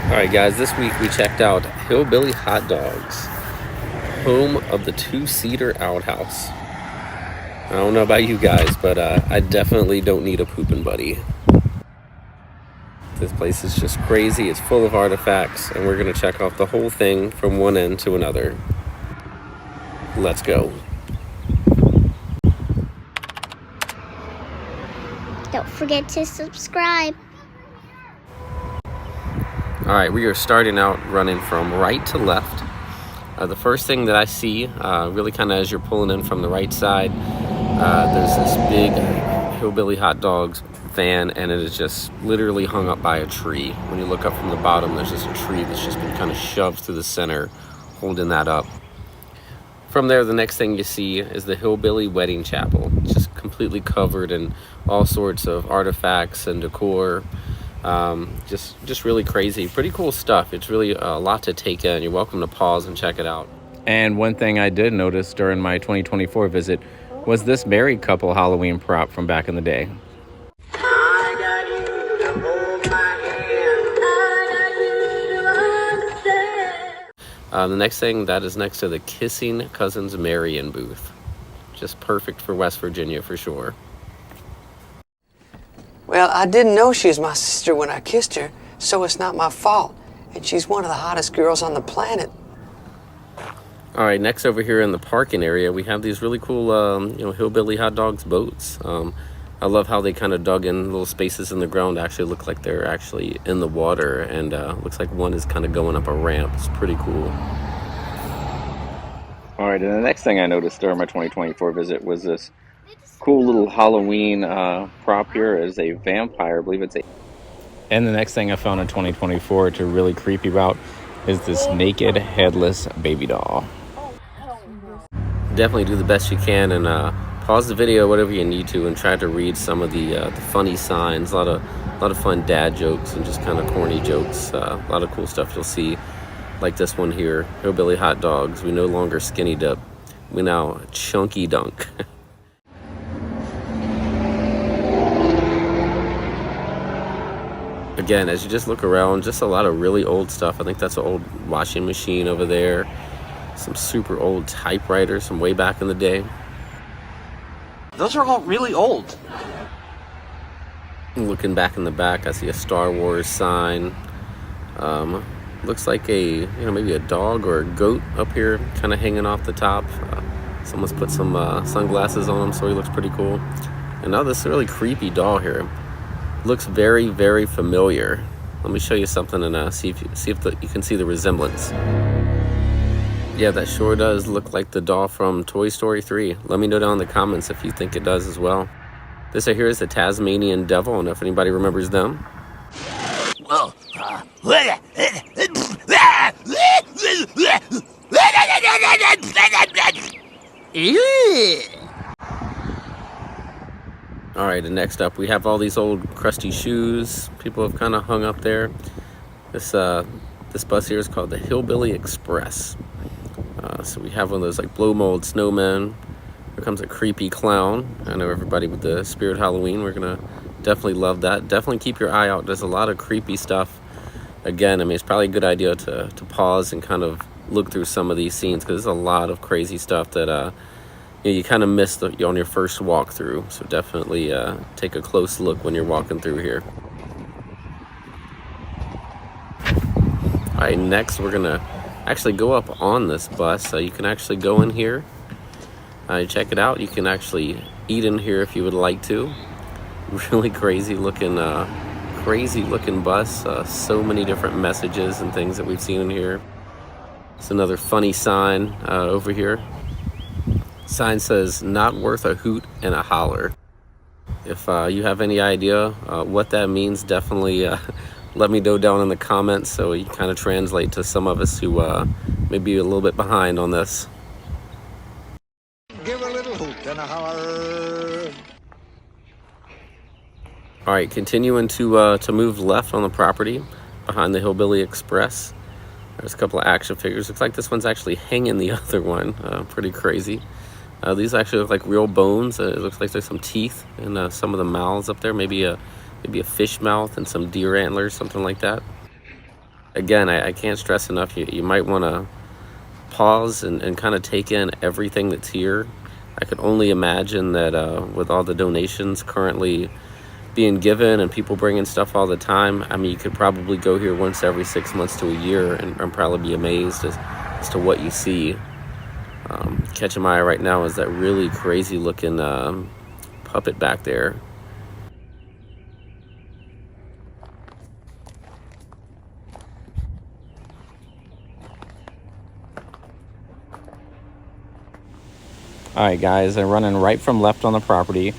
Alright guys, this week we checked out Hillbilly Hot Dogs, home of the two-seater outhouse. I don't know about you guys, but I definitely don't need a pooping buddy. This place is just crazy, it's full of artifacts, and we're going to check off the whole thing from one end to another. Let's go. Don't forget to subscribe. Alright, we are starting out running from right to left. The first thing that I see, really kind of as you're pulling in from the right side, there's this big Hillbilly Hot Dogs van, and it is just literally hung up by a tree. When you look up from the bottom, there's just a tree that's just been kind of shoved through the center, holding that up. From there, the next thing you see is the Hillbilly Wedding Chapel. It's just completely covered in all sorts of artifacts and decor. Just really crazy, pretty cool stuff. It's really a lot to take in. You're welcome to pause and check it out. And one thing I did notice during my 2024 visit was this married couple Halloween prop from back in the day. The next thing, that is next to the Kissing Cousins Marion booth. Just perfect for West Virginia for sure. Well, I didn't know she was my sister when I kissed her, so it's not my fault. And she's one of the hottest girls on the planet. All right, next over here in the parking area, we have these really cool, Hillbilly Hot Dogs boats. I love how they kind of dug in little spaces in the ground to actually look like they're actually in the water, and looks like one is kind of going up a ramp. It's pretty cool. All right, and the next thing I noticed during my 2024 visit was this cool little Halloween prop here is a vampire. I believe it's a... And the next thing I found in 2024 to really creepy about is this naked, headless baby doll. Definitely do the best you can and pause the video, whatever you need to, and try to read some of the funny signs. A lot of fun dad jokes and just kind of corny jokes. A lot of cool stuff you'll see, like this one here: Hillbilly Hot Dogs. We no longer skinny dip. We now chunky dunk. Again, as you just look around, just a lot of really old stuff. I think that's an old washing machine over there. Some super old typewriters from way back in the day. Those are all really old. Looking back in the back, I see a Star Wars sign. Looks like maybe a dog or a goat up here, kind of hanging off the top. Someone's put some sunglasses on him, so he looks pretty cool. And now this really creepy doll here looks very, very familiar. Let me show you something and see if you can see the resemblance. Yeah, that sure does look like the doll from Toy Story 3. Let me know down in the comments if you think it does as well. This right here is the Tasmanian Devil. I don't know if anybody remembers them. Whoa. All right, and next up we have all these old crusty shoes people have kind of hung up there. This bus here is called the Hillbilly Express. So we have one of those like blow mold snowmen. Here comes a creepy clown. I know everybody with the spirit Halloween, we're gonna definitely love that. Definitely keep your eye out. There's a lot of creepy stuff. Again, I mean, it's probably a good idea to pause and kind of look through some of these scenes, because there's a lot of crazy stuff that you kind of miss on your first walk through. So definitely take a close look when you're walking through here. All right, next we're gonna actually go up on this bus. So you can actually go in here, check it out. You can actually eat in here if you would like to. Really crazy looking bus. So many different messages and things that we've seen in here. It's another funny sign over here. Sign says, "Not worth a hoot and a holler." If you have any idea what that means, definitely let me know down in the comments, so you kind of translate to some of us who may be a little bit behind on this. Give a little hoot and a holler. All right, continuing to move left on the property behind the Hillbilly Express. There's a couple of action figures. Looks like this one's actually hanging the other one. Pretty crazy. These actually look like real bones. It looks like there's some teeth in some of the mouths up there. Maybe a fish mouth and some deer antlers, something like that. again, I can't stress enough, you might want to pause and kind of take in everything that's here. I could only imagine that with all the donations currently being given and people bringing stuff all the time, I mean, you could probably go here once every 6 months to a year and probably be amazed as to what you see. Catching my eye right now is that really crazy looking puppet back there. All right, guys, I'm running right from left on the property.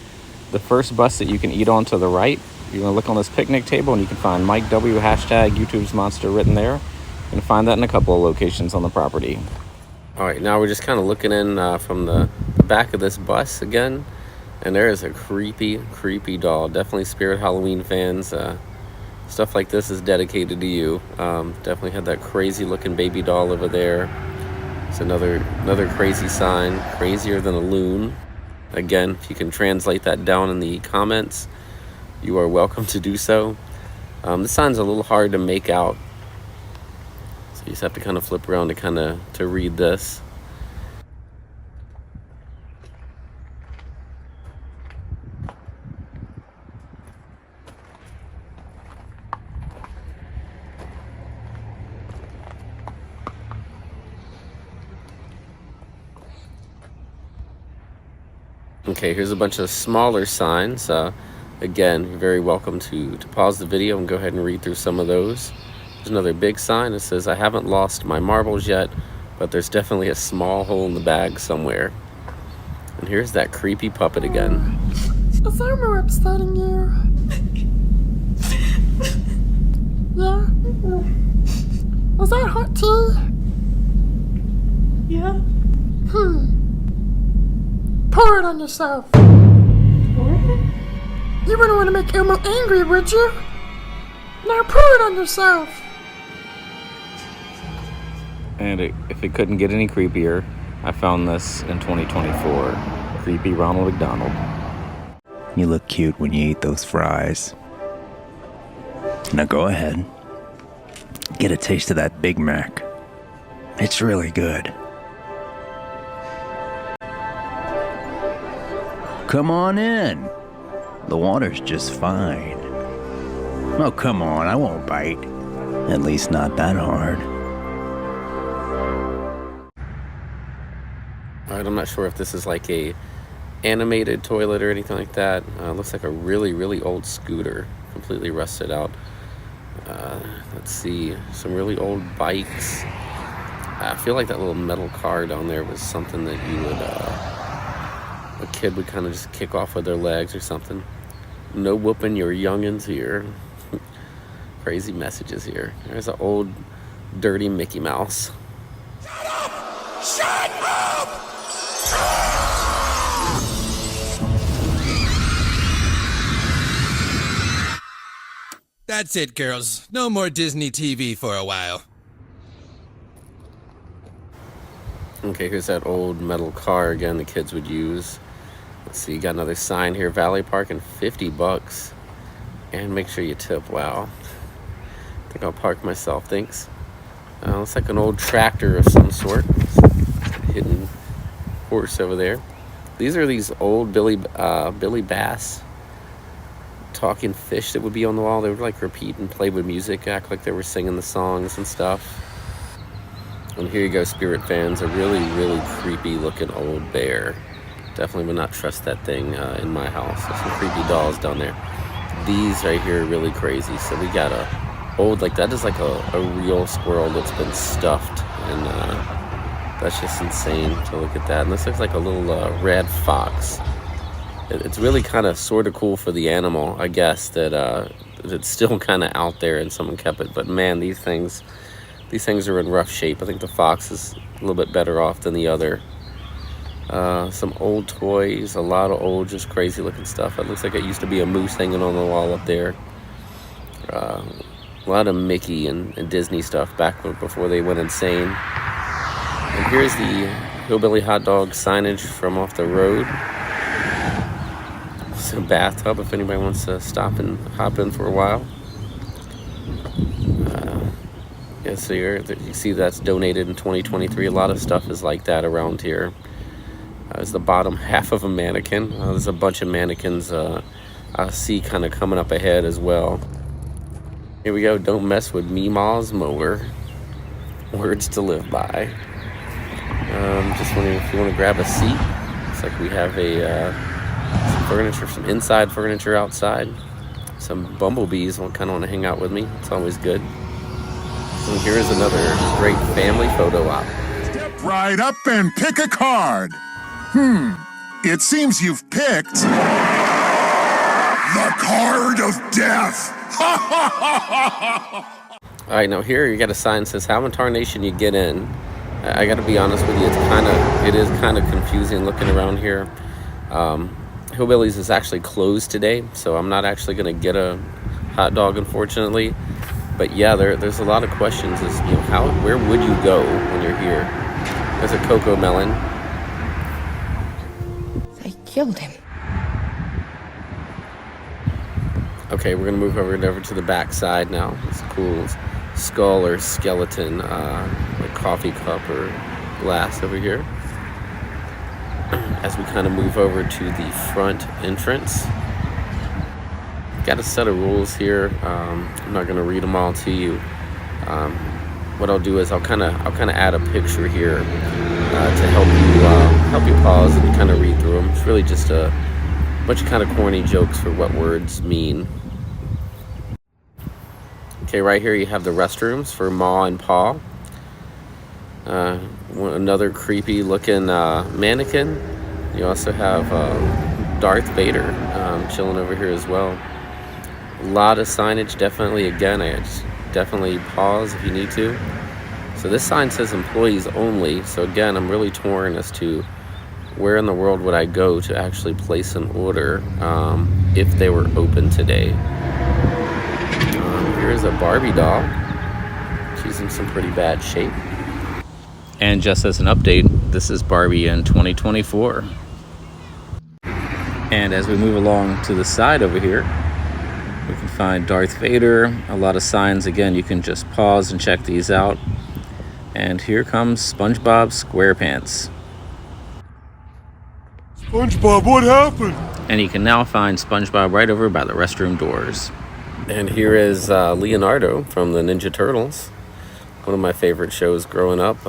The first bus that you can eat on to the right, you're gonna look on this picnic table and you can find Mike W hashtag YouTube's Monster written there. You can find that in a couple of locations on the property. All right, now we're just kind of looking in from the back of this bus again, and there is a creepy doll. Definitely Spirit Halloween fans. Stuff like this is dedicated to you. Definitely had that crazy looking baby doll over there. It's another crazy sign, crazier than a loon. Again, if you can translate that down in the comments, you are welcome to do so. This sign's a little hard to make out, so you just have to kind of flip around to read this. Okay, here's a bunch of smaller signs. Again, you're very welcome to pause the video and go ahead and read through some of those. There's another big sign that says, I haven't lost my marbles yet, but there's definitely a small hole in the bag somewhere. And here's that creepy puppet again. Is Elmer upsetting you? Yeah? Was that hot tea? Yeah. Pour it on yourself. You wouldn't want to make Elmo angry, would you? Now pour it on yourself. And if it couldn't get any creepier, I found this in 2024. Creepy Ronald McDonald. You look cute when you eat those fries. Now go ahead. Get a taste of that Big Mac. It's really good. Come on in. The water's just fine. Oh, come on, I won't bite. At least not that hard. All right, I'm not sure if this is like a animated toilet or anything like that. Looks like a really old scooter, completely rusted out. Let's see, some really old bikes. I feel like that little metal car down there was something that you would, a kid would kind of just kick off with their legs or something. No whooping your youngins here. Crazy messages here. There's an old dirty Mickey Mouse. Shut up! Shut up! That's it, girls. No more Disney TV for a while. Okay, here's that old metal car again the kids would use. Let's see, got another sign here, valet parking, $50. And make sure you tip. Wow. I think I'll park myself, thanks. Looks like an old tractor of some sort. Hidden horse over there. These are these old Billy Bass talking fish that would be on the wall. They would like repeat and play with music, act like they were singing the songs and stuff. And here you go, Spirit fans, a really creepy looking old bear. Definitely would not trust that thing in my house. There's some creepy dolls down there. These right here are really crazy. So we got a old, like that is like a real squirrel that's been stuffed. And that's just insane to look at that. And this looks like a little red fox. It's really kind of sort of cool for the animal, I guess, that it's still kind of out there and someone kept it. But man, these things are in rough shape. I think the fox is a little bit better off than the other. Some old toys, a lot of old, just crazy looking stuff. It looks like it used to be a moose hanging on the wall up there. A lot of Mickey and Disney stuff back before they went insane. And here's the Hillbilly Hot Dog signage from off the road. It's a bathtub if anybody wants to stop and hop in for a while. Yeah, so you see that's donated in 2023. A lot of stuff is like that around here. There's the bottom half of a mannequin. There's a bunch of mannequins I see kind of coming up ahead as well. Here we go. Don't mess with Meemaw's mower. Words to live by. Just wondering if you want to grab a seat. Looks like we have some furniture, some inside furniture outside. Some bumblebees kind of want to hang out with me. It's always good. And here's another great family photo op. Step right up and pick a card. It seems you've picked the card of death. All right, now here you got a sign that says how in tarnation you get in. I got to be honest with you, it is kind of confusing looking around here. Hillbillies is actually closed today, so I'm not actually going to get a hot dog, unfortunately. But yeah, there's a lot of questions as where would you go when you're here? There's a cocoa melon. They killed him. Okay, we're gonna move over to the back side now. It's a cool skull or skeleton, like coffee cup or glass over here. As we kind of move over to the front entrance. Got a set of rules here. I'm not gonna read them all to you. What I'll do is I'll kind of add a picture here to help you pause and kind of read through them. It's really just a bunch of kind of corny jokes for what words mean. Okay, right here you have the restrooms for Ma and Pa. Another creepy looking mannequin. You also have Darth Vader chilling over here as well. A lot of signage, definitely. Again, definitely pause if you need to. So this sign says employees only. So again, I'm really torn as to where in the world would I go to actually place an order if they were open today. Here's a Barbie doll. She's in some pretty bad shape. And just as an update, this is Barbie in 2024. And as we move along to the side over here, we can find Darth Vader. A lot of signs. Again, you can just pause and check these out. And here comes SpongeBob SquarePants. SpongeBob, what happened? And you can now find SpongeBob right over by the restroom doors. And here is Leonardo from the Ninja Turtles. One of my favorite shows growing up.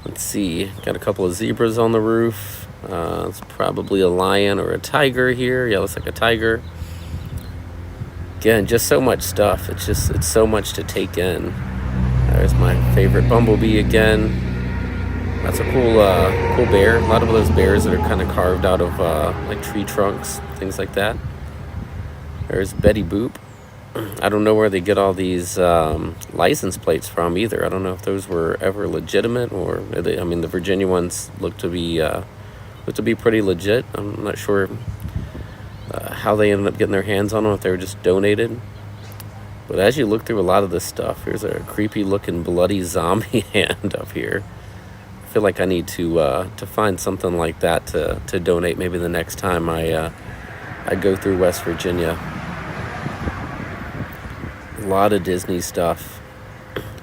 Let's see, got a couple of zebras on the roof. It's probably a lion or a tiger here. Yeah, looks like a tiger. Again, just so much stuff. It's so much to take in. There's my favorite bumblebee again. That's a cool bear. A lot of those bears that are kind of carved out of like tree trunks, things like that. There's Betty Boop. I don't know where they get all these license plates from either. I don't know if those were ever legitimate or the Virginia ones look to be pretty legit. I'm not sure how they ended up getting their hands on them, if they were just donated. But as you look through a lot of this stuff, here's a creepy looking bloody zombie hand up here. I feel like I need to find something like that to donate maybe the next time I go through West Virginia. A lot of Disney stuff.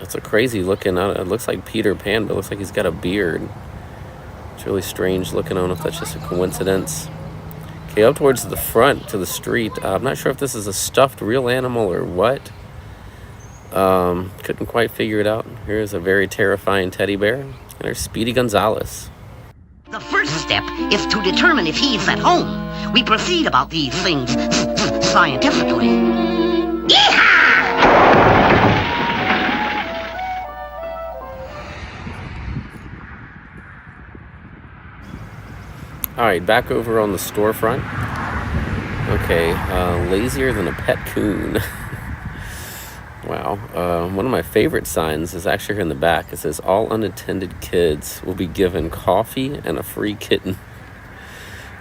It's a crazy looking, it looks like Peter Pan, but it looks like he's got a beard. It's really strange looking. I don't know if that's just a coincidence. Okay, up towards the front to the street. I'm not sure if this is a stuffed real animal or what. Couldn't quite figure it out. Here's a very terrifying teddy bear. And there's Speedy Gonzales. The first step is to determine if he's at home. We proceed about these things scientifically. Yeehaw! All right, back over on the storefront. Okay, lazier than a pet coon. Wow. One of my favorite signs is actually here in the back. It says, all unattended kids will be given coffee and a free kitten.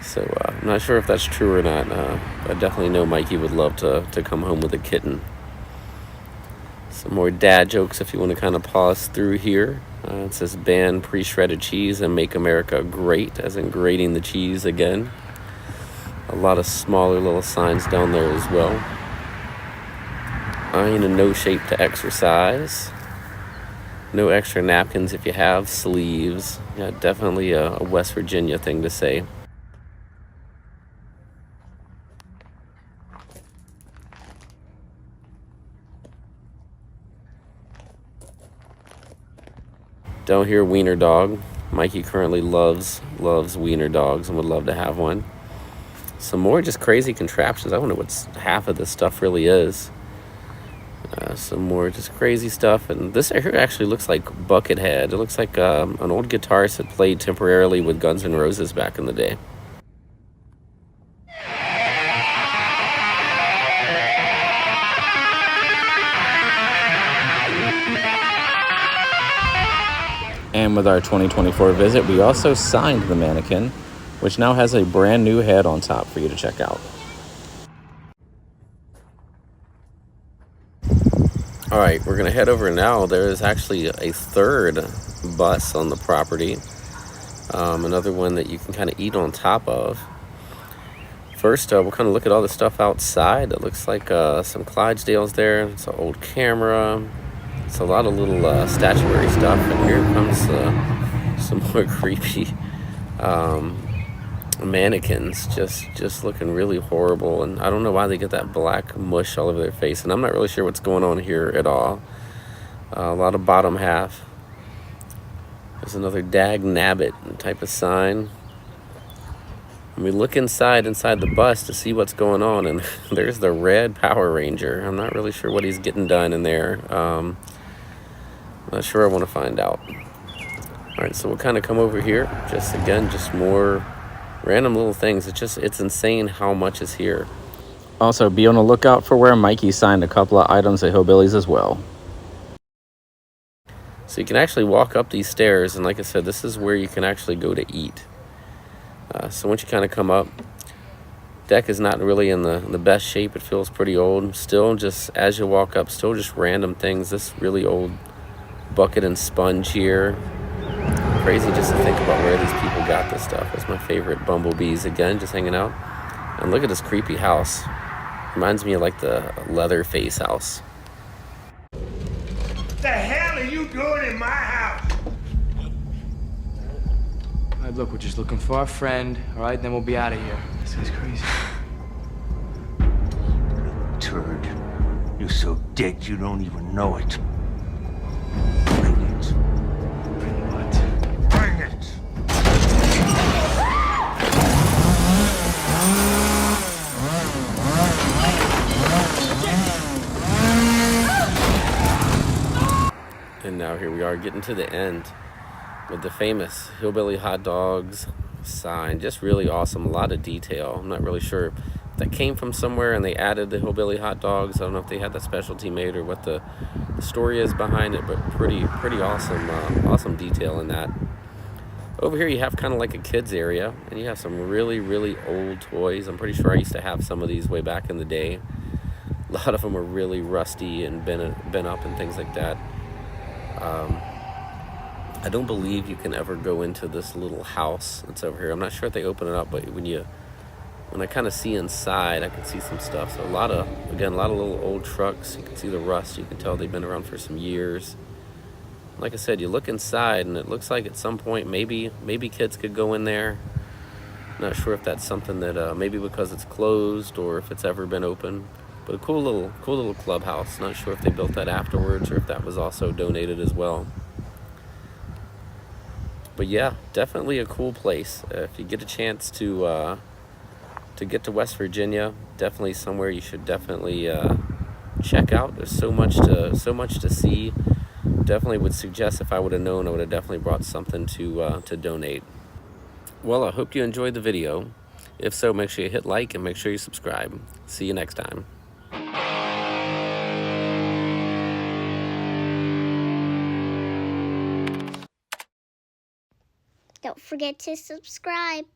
So I'm not sure if that's true or not. I definitely know Mikey would love to come home with a kitten. Some more dad jokes if you want to kind of pause through here. It says ban pre-shredded cheese and make America great, as in grating the cheese again. A lot of smaller little signs down there as well. I ain't in no shape to exercise. No extra napkins if you have sleeves. Yeah, definitely a West Virginia thing to say. Down here, wiener dog. Mikey currently loves wiener dogs and would love to have one. Some more just crazy contraptions. I wonder what half of this stuff really is. Some more just crazy stuff. And this here actually looks like Buckethead. It looks like an old guitarist that played temporarily with Guns N' Roses back in the day. And with our 2024 visit, we also signed the mannequin, which now has a brand new head on top for you to check out. All right, we're gonna head over now. There is actually a third bus on the property. Another one that you can kind of eat on top of. First, we'll kind of look at all the stuff outside. It looks like some Clydesdales there. It's an old camera. It's a lot of little statuary stuff. And here comes some more creepy mannequins, just looking really horrible. And I don't know why they get that black mush all over their face. And I'm not really sure what's going on here at all. A lot of bottom half. There's another Dag Nabbit type of sign. And we look inside the bus to see what's going on, and there's the red Power Ranger. I'm not really sure what he's getting done in there. Not sure. I want to find out. All right, so we'll kind of come over here. Just more random little things. It's insane how much is here. Also, be on the lookout for where Mikey signed a couple of items at Hillbillies as well. So you can actually walk up these stairs, and like I said, this is where you can actually go to eat. So once you kind of come up, deck is not really in the best shape. It feels pretty old. Still, just as you walk up, still just random things. This really old bucket and sponge here. Crazy just to think about where these people got this stuff. That's my favorite. Bumblebees again, just hanging out. And look at this creepy house. Reminds me of like the Leatherface house. What the hell are you doing in my house? All right, look, we're just looking for our friend, all right? Then we'll be out of here. This guy's crazy. Turd. You're so dead you don't even know it. Bring it. Bring what? Bring it. And now here we are getting to the end with the famous Hillbilly Hot Dogs sign. Just really awesome. A lot of detail. I'm not really sure if that came from somewhere and they added the Hillbilly Hot Dogs. I don't know if they had that specialty made or what the story is behind it, but pretty awesome. Awesome detail in that. Over here you have kind of like a kids area, and you have some really old toys. I'm pretty sure I used to have some of these way back in the day. A lot of them are really rusty and bent up and things like that. I don't believe you can ever go into this little house that's over here. I'm not sure if they open it up, but when I kind of see inside, I can see some stuff. So a lot of little old trucks. You can see the rust. You can tell they've been around for some years. Like I said, you look inside, and it looks like at some point maybe kids could go in there. Not sure if that's something that maybe because it's closed or if it's ever been open. But a cool little clubhouse. Not sure if they built that afterwards or if that was also donated as well. But yeah, definitely a cool place. If you get a chance to get to West Virginia, definitely somewhere you should definitely check out. There's so much to see. Definitely would suggest, if I would have known, I would have definitely brought something to donate. Well, I hope you enjoyed the video. If so, make sure you hit like and make sure you subscribe. See you next time. Don't forget to subscribe.